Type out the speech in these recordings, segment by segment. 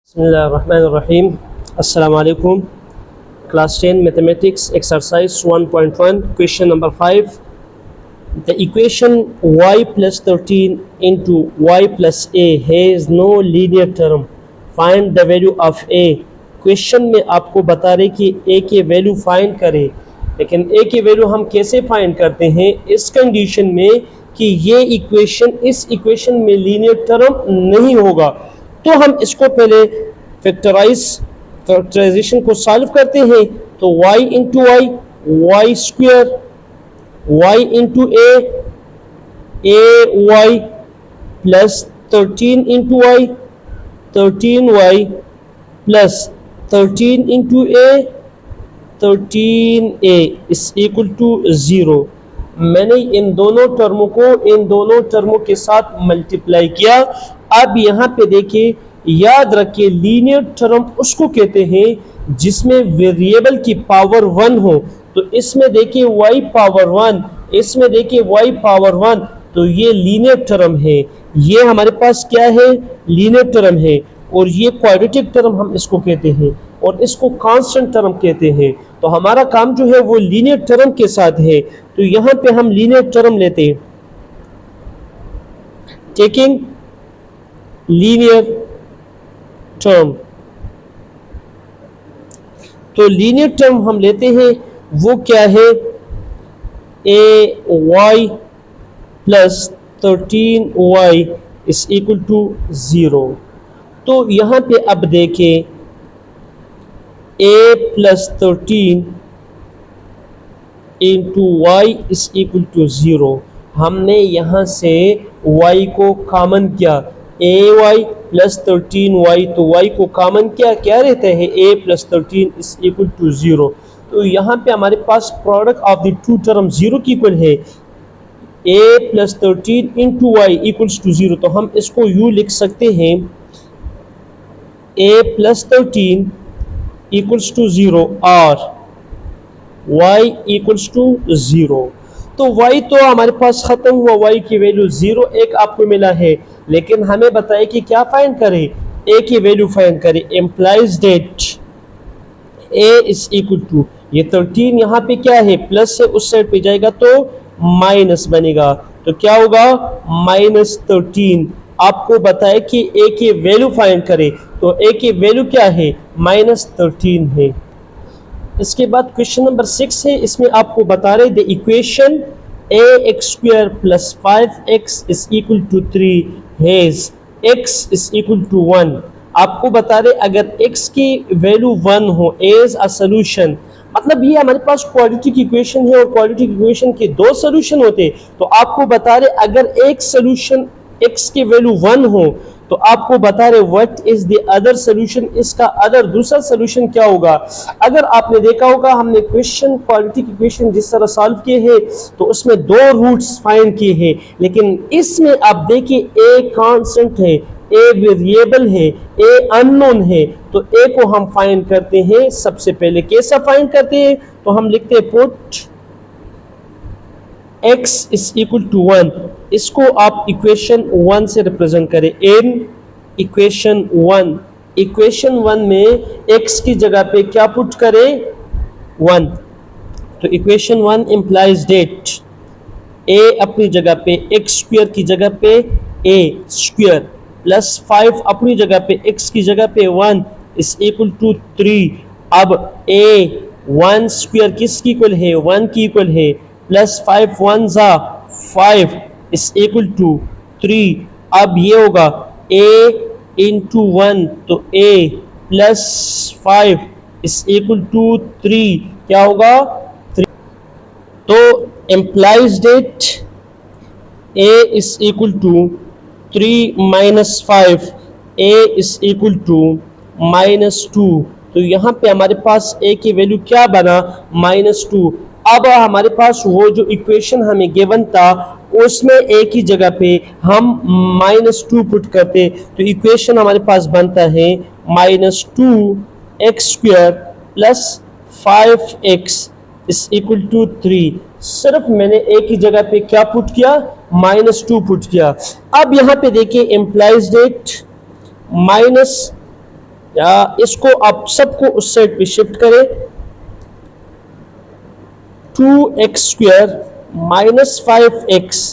Bismillahirrahmanirrahim. Assalamu alaikum. Class 10 Mathematics Exercise 1.1 Question number 5. The equation y plus 13 into y plus a has no linear term. Find the value of a. Question में आपको बता रहे कि a के value find करें, लेकिन a के value हम कैसे फाइंड करते हैं इस कंडीशन में कि ये इक्वेशन इस इक्वेशन में लीनियर टर्म नहीं होगा। तो हम इसको पहले फैक्टराइजेशन को सॉल्व करते हैं। तो y into Y Y square, y into A Y plus 13 into Y 13y plus 13 into A 13a is equal to 0। मैंने इन दोनों टर्मों के साथ मल्टीप्लाई किया। अब यहाँ पे देखिए, याद रखिए लीनियर टर्म उसको कहते हैं जिसमें वेरिएबल की पावर 1 हो। तो इसमें देखिए y पावर 1, इसमें देखिए y पावर 1, तो ये लीनियर टर्म है। ये हमारे पास क्या है? लीनियर टर्म है। और ये क्वाड्रेटिक टर्म हम इसको कहते हैं और इसको कांस्टेंट टर्म कहते हैं। तो हमारा काम जो है वो लीनियर टर्म के साथ है। तो यहाँ पे हम लीनियर टर्म लेते हैं, टेकिंग लीनियर टर्म। तो लीनियर टर्म हम लेते हैं, वो क्या है? A Y plus 13y is equal to 0। तो यहां पे अब देखें, a plus 13 into y is equal to 0। हमने यहां से y को कॉमन किया, ए वाई प्लस 13y, तो y को कॉमन किया, क्या रहता है? a plus 13 is equal to 0। तो यहाँ पे हमारे पास product of the two term 0 की इक्वल है। a plus 13 into y equals to 0। तो हम इसको यूँ लिख सकते हैं, a प्लस 13 इक्वल्स टू 0 और y इक्वल्स टू 0। तो y तो हमारे पास खत्म हुआ, y की वैल्यू 0 एक आपको मिला है, लेकिन हमें बताए कि क्या फाइंड करें? a की वैल्यू फाइंड करें। Implies that a is equal to, ये 13 यहाँ पे क्या है? प्लस से उस साइड पे जाएगा तो माइनस बनेगा। तो क्या होगा? माइनस 13। आपको बताए कि a की वैल्यू फाइंड करें, तो a की वैल्यू क्या है? माइनस 13 है। इसके बाद क्वेश्चन नंबर 6 है, इसमें आपको बता रहे the equation ax square plus 5x is equal to 3 has x is equal to 1। आपको बता रहे अगर x की वैल्यू 1 हो एज अ सोल्यूशन, मतलब ये हमारे पास क्वाड्रेटिक इक्वेशन है और क्वाड्रेटिक इक्वेशन के दो सोल्यूशन होते। तो आपको बता रहे अगर एक सोल्यूशन x की वैल्यू 1 हो, तो आपको बता रहे what is the other solution, इसका अदर दूसरा सोल्यूशन क्या होगा। अगर आपने देखा होगा हमने क्वेश्चन क्वाड्रेटिक इक्वेशन जिस तरह सॉल्व किए हैं तो उसमें दो रूट्स फाइंड किए हैं, लेकिन इसमें आप देखिए a कांस्टेंट है, a वेरिएबल है, a अननोन है। तो a को हम फाइंड करते हैं। सबसे पहले कैसा फाइंड करते हैं? तो हम लिखते हैं put x is equal to 1। इसको आप इक्वेशन 1 से रिप्रेजेंट करें। इन इक्वेशन 1 में x की जगह पे क्या पुट करें? 1। तो इक्वेशन 1 इंप्लाइज डेट a अपनी जगह पे x स्क्वायर की जगह पे a स्क्वायर प्लस 5 अपनी जगह पे x की जगह पे 1 इज इक्वल टू 3। अब a 1 स्क्वायर किसकी इक्वल है? 1 की इक्वल है, प्लस 5 1 जा 5 इज इक्वल टू 3। अब ये होगा a इंटू 1, तो a plus 5 is equal to 3, क्या होगा? 3। तो implies that a is equal to 3 minus 5, a is equal to minus 2। तो यहाँ पे हमारे पास a की वैल्यू क्या बना? माइनस 2। अब हमारे पास वो जो इक्वेशन हमें गिवन था उसमें a की जगह पे हम माइनस 2 पुट करते, तो इक्वेशन हमारे पास बनता है minus 2x square plus 5x is equal to 3। सिर्फ मैंने a की जगह पे क्या पुट किया? -2 पुट किया। अब यहाँ पे देखिए एम्प्लाइज डेट या इसको आप सबको उस साइड पे शिफ्ट करें, 2x² minus 5x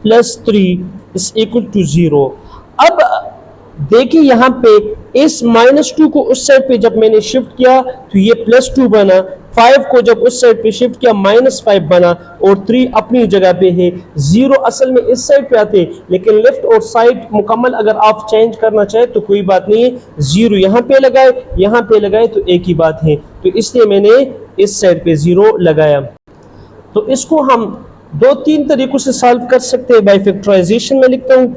plus 3 is equal to 0। अब देखिए यहाँ पे इस -2 को उस साइड पे जब मैंने शिफ्ट किया तो ये +2 बना, 5 को जब उस साइड पे शिफ्ट किया -5 बना, और 3 अपनी जगह पे है। 0 असल में इस साइड पे आते, लेकिन लेफ्ट और साइड मुकम्मल अगर आप चेंज करना चाहे तो कोई बात नहीं है, 0 यहाँ पे लगाए, यहाँ पे लगाए तो एक ही बात है, तो इसलिए मैंने इस साइड पे 0 लगाया। तो इसको हम 2-3 तरीकों से सॉल्व कर सकते हैं। बाय फैक्टराइजेशन में लिखता हूं,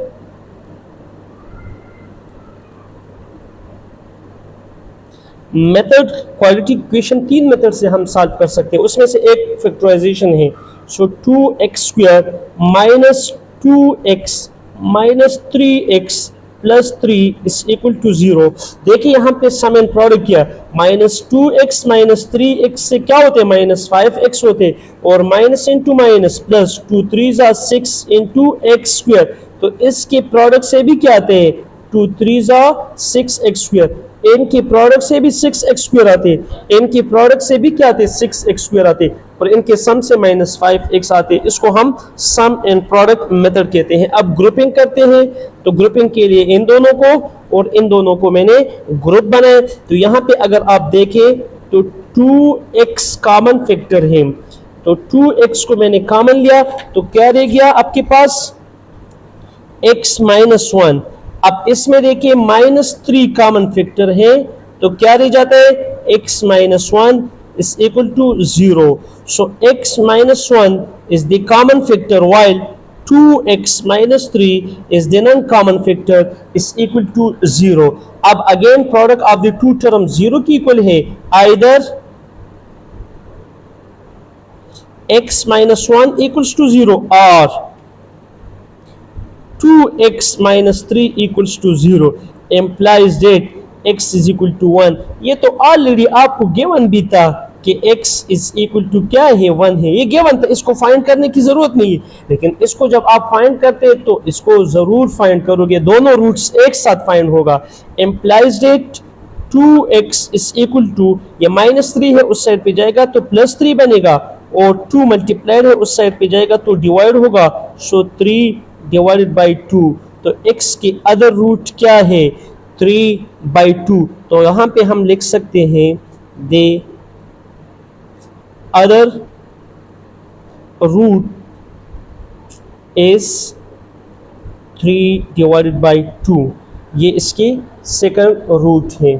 मेथड क्वालिटी इक्वेशन 3 मेथड से हम सॉल्व कर सकते हैं, उसमें से एक फैक्टराइजेशन है। So 2x² minus 2x minus 3x plus 3 is equal to 0। देखिए यहाँ पे सम एंड प्रोडक्ट किया, -2x माइनस 3x से क्या होते हैं, -5x होते, और minus into minus plus 2 3 6 into x², तो इसके प्रोडक्ट से भी क्या आते हैं, 2 3 6x², इनके प्रोडक्ट से भी 6x² आते, इनके प्रोडक्ट से भी क्या आते, 6x² आते, और इनके सम से -5x आते। इसको हम सम एंड प्रोडक्ट मेथड कहते हैं। अब ग्रुपिंग करते हैं, तो ग्रुपिंग के लिए इन दोनों को और इन दोनों को मैंने ग्रुप बनाया। तो यहाँ पे अगर आप देखें तो 2x कॉमन फैक्टर है, तो 2x को मैंने कॉमन लिया, तो क्या रह गया आपके पास, x माइनस 1। अब इसमें देखिए -3 कॉमन फैक्टर है, तो क्या रह जाता है, x minus 1 is equal to 0. So x minus 1 is the common factor, while 2x minus 3 is the non-common factor, is equal to 0. अब again product of the two terms 0 की equal है, either x minus 1 equals to 0 or 2x minus 3 equals to 0, implies that x is equal to 1। ये तो already आपको given भी था कि x is equal to क्या है, 1 है, ये गिवन था, इसको फाइंड करने की जरूरत नहीं है। लेकिन इसको जब आप फाइंड करते हैं तो इसको जरूर फाइंड करोगे, दोनों रूट्स एक साथ फाइंड होगा। implies that 2x is equal to, ये -3 है उस साइड पे जाएगा तो +3 बनेगा, और 2 मल्टीप्लाइड है उस साइड पे जाएगा तो डिवाइड होगा, सो 3 डिवाइडेड बाई 2। तो x की अदर रूट क्या है, 3/2। तो यहाँ पे हम लिख सकते हैं the other root is 3 divided by 2, ये इसके सेकंड रूट है।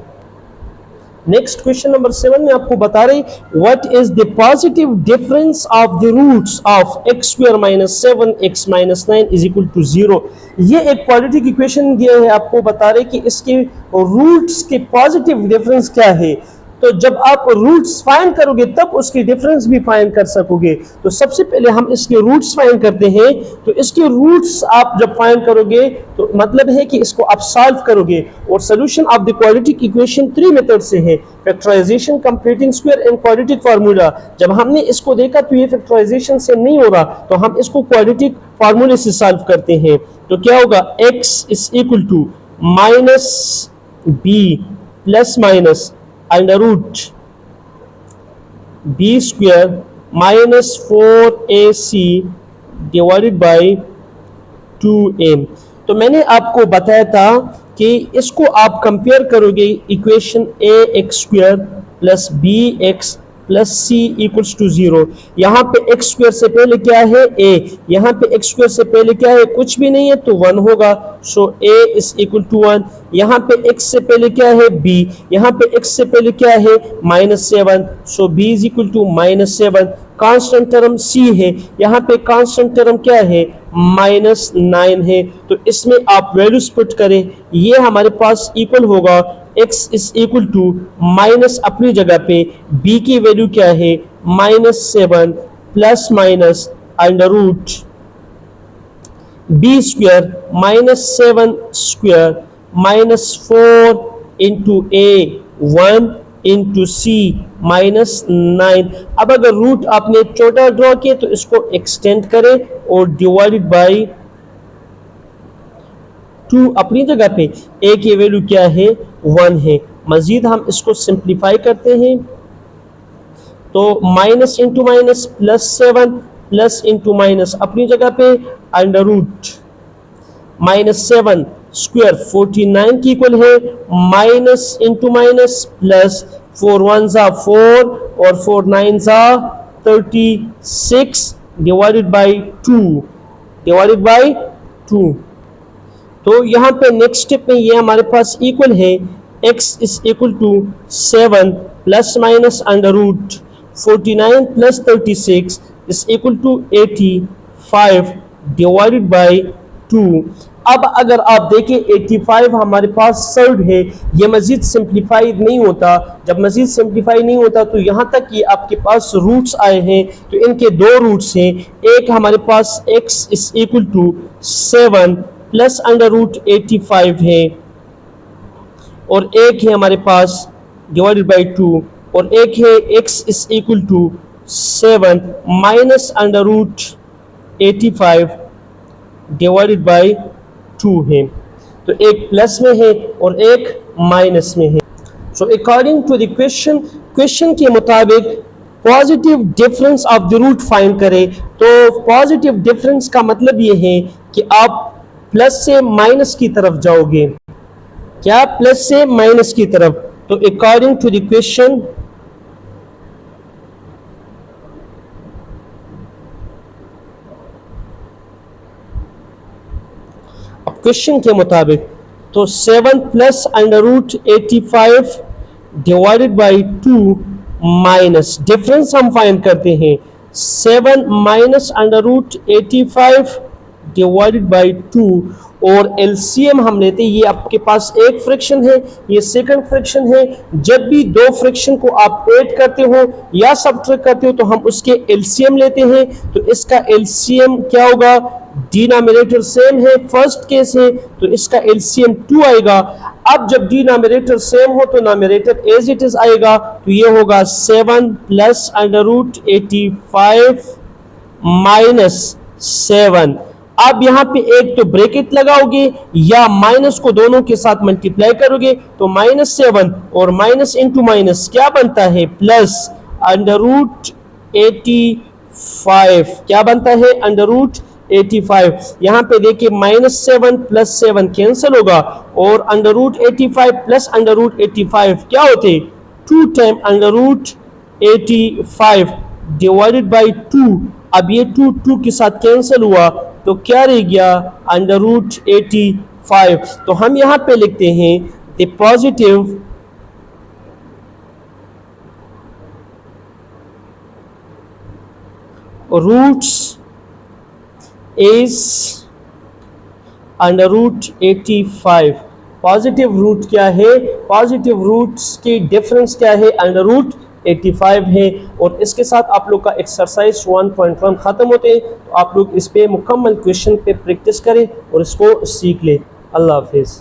नेक्स्ट क्वेश्चन नंबर 7 में आपको बता रहे what is the positive difference of the roots of x² minus 7 x minus 9 is equal to 0। ये एक क्वाड्रेटिक इक्वेशन दिया है, आपको बता रहे कि इसके रूट्स के पॉजिटिव डिफरेंस क्या है। तो जब आप रूट्स फाइंड करोगे तब उसकी डिफरेंस भी फाइंड कर सकोगे। तो सबसे पहले हम इसके रूट्स फाइंड करते हैं। तो इसके रूट्स आप जब फाइंड करोगे तो मतलब है कि इसको आप सॉल्व करोगे, और solution of the quadratic equation 3 method से है, factorization, completing square and quadratic formula. जब हमने इसको देखा तो ये फैक्टराइजेशन से नहीं हो रहा, तो हम इसको क्वाड्रेटिक फार्मूले से सॉल्व करते हैं। तो क्या होगा, x is equal to -b plus minus under root b² minus 4ac divided by 2m। तो मैंने आपको बताया था कि इसको आप कंपेयर करोगे equation ax² plus bx plus c equals to 0। यहाँ पे x² से पहले क्या है, a, यहाँ पे x² से पहले क्या है, कुछ भी नहीं है तो 1 होगा, सो a इज इक्वल टू 1। यहाँ पे x से पहले क्या है, b, यहाँ पे x से पहले क्या है, -7, so b is equal to -7। Constant term c है, यहाँ पे कांस्टेंट टर्म क्या है, -9 है। तो इसमें आप वैल्यूज पुट करें, ये हमारे पास इक्वल होगा x is equal to minus अपनी जगह पे b की वैल्यू क्या है, -7 plus minus under root b² -7² -4 into a 1 into c -9। अब अगर रूट आपने छोटा ड्रॉ किया तो इसको एक्सटेंड करें और डिवाइडेड बाई 2 अपनी जगह पे, a की वैल्यू क्या है 1 है। मजीद हम इसको सिंप्लीफाई करते हैं तो minus into minus plus 7 plus into minus अपनी जगह पे अंडर रूट -7 स्क्वायर 49 की इक्वल है माइनस इंटू माइनस प्लस 4 1 जा 4 और 4 9 जा 36 डिवाइडेड बाई 2 तो यहाँ पे नेक्स्ट स्टेप में ये हमारे पास इक्वल है x is equal to 7 plus minus under root 49 plus 36 is equal to 85 divided by 2। अब अगर आप देखें 85 हमारे पास सर्ड है, ये मजीद सिंप्लीफाइड नहीं होता। जब मजीद सिंप्लीफाई नहीं होता तो यहाँ तक कि आपके पास रूट्स आए हैं तो इनके दो रूट्स हैं। एक हमारे पास x is equal to 7 plus under root 85 है और एक है हमारे पास डिवाइडेड बाई 2 और एक है x is equal to 7 minus under root 85 divided by 2 है। तो एक प्लस में है और एक माइनस में है। So according to the question के मुताबिक positive difference of the root find करें। तो पॉजिटिव डिफरेंस का मतलब ये है कि आप प्लस से माइनस की तरफ जाओगे। क्या? प्लस से माइनस की तरफ। तो according to the question question के मुताबिक तो 7 plus under root 85 divided by 2 minus difference हम फाइंड करते हैं 7 minus under root 85 divided by 2 और एलसीएम हम लेते हैं। ये आपके पास एक फ्रैक्शन है, ये सेकंड फ्रैक्शन है। जब भी दो फ्रैक्शन को आप ऐड करते हो या सब्ट्रैक्ट करते हो तो हम उसके एलसीएम लेते हैं। तो इसका एलसीएम क्या होगा? डिनोमिनेटर सेम है, फर्स्ट केस है तो इसका एलसीएम 2 आएगा। अब जब डिनोमिनेटर सेम हो तो नोमिनेटर एज इट इज आएगा। तो ये होगा 7 प्लस अंडर रूट 85 माइनस 7। अब यहाँ पे एक तो ब्रैकेट लगाओगे या माइनस को दोनों के साथ मल्टीप्लाई करोगे तो -7 और माइनस इंटू माइनस क्या बनता है? प्लस अंडर रूट 85 क्या बनता है? Under root 85। यहाँ पे देखिए -7 प्लस 7 कैंसिल होगा और under root 85 plus under root 85 क्या होते? 2 time under root 85 divided by 2। अब ये 2 के साथ कैंसिल हुआ तो क्या रह गया? Under root 85। तो हम यहाँ पे लिखते हैं the positive roots is under root 85। Positive root क्या है? पॉजिटिव रूट्स की डिफरेंस क्या है? अंडर रूट 85 है। और इसके साथ आप लोग का एक्सरसाइज 1.1 ख़त्म होते हैं। तो आप लोग इस पे मुकम्मल क्वेश्चन पे प्रैक्टिस करें और इसको सीख लें। अल्लाह हाफिज़।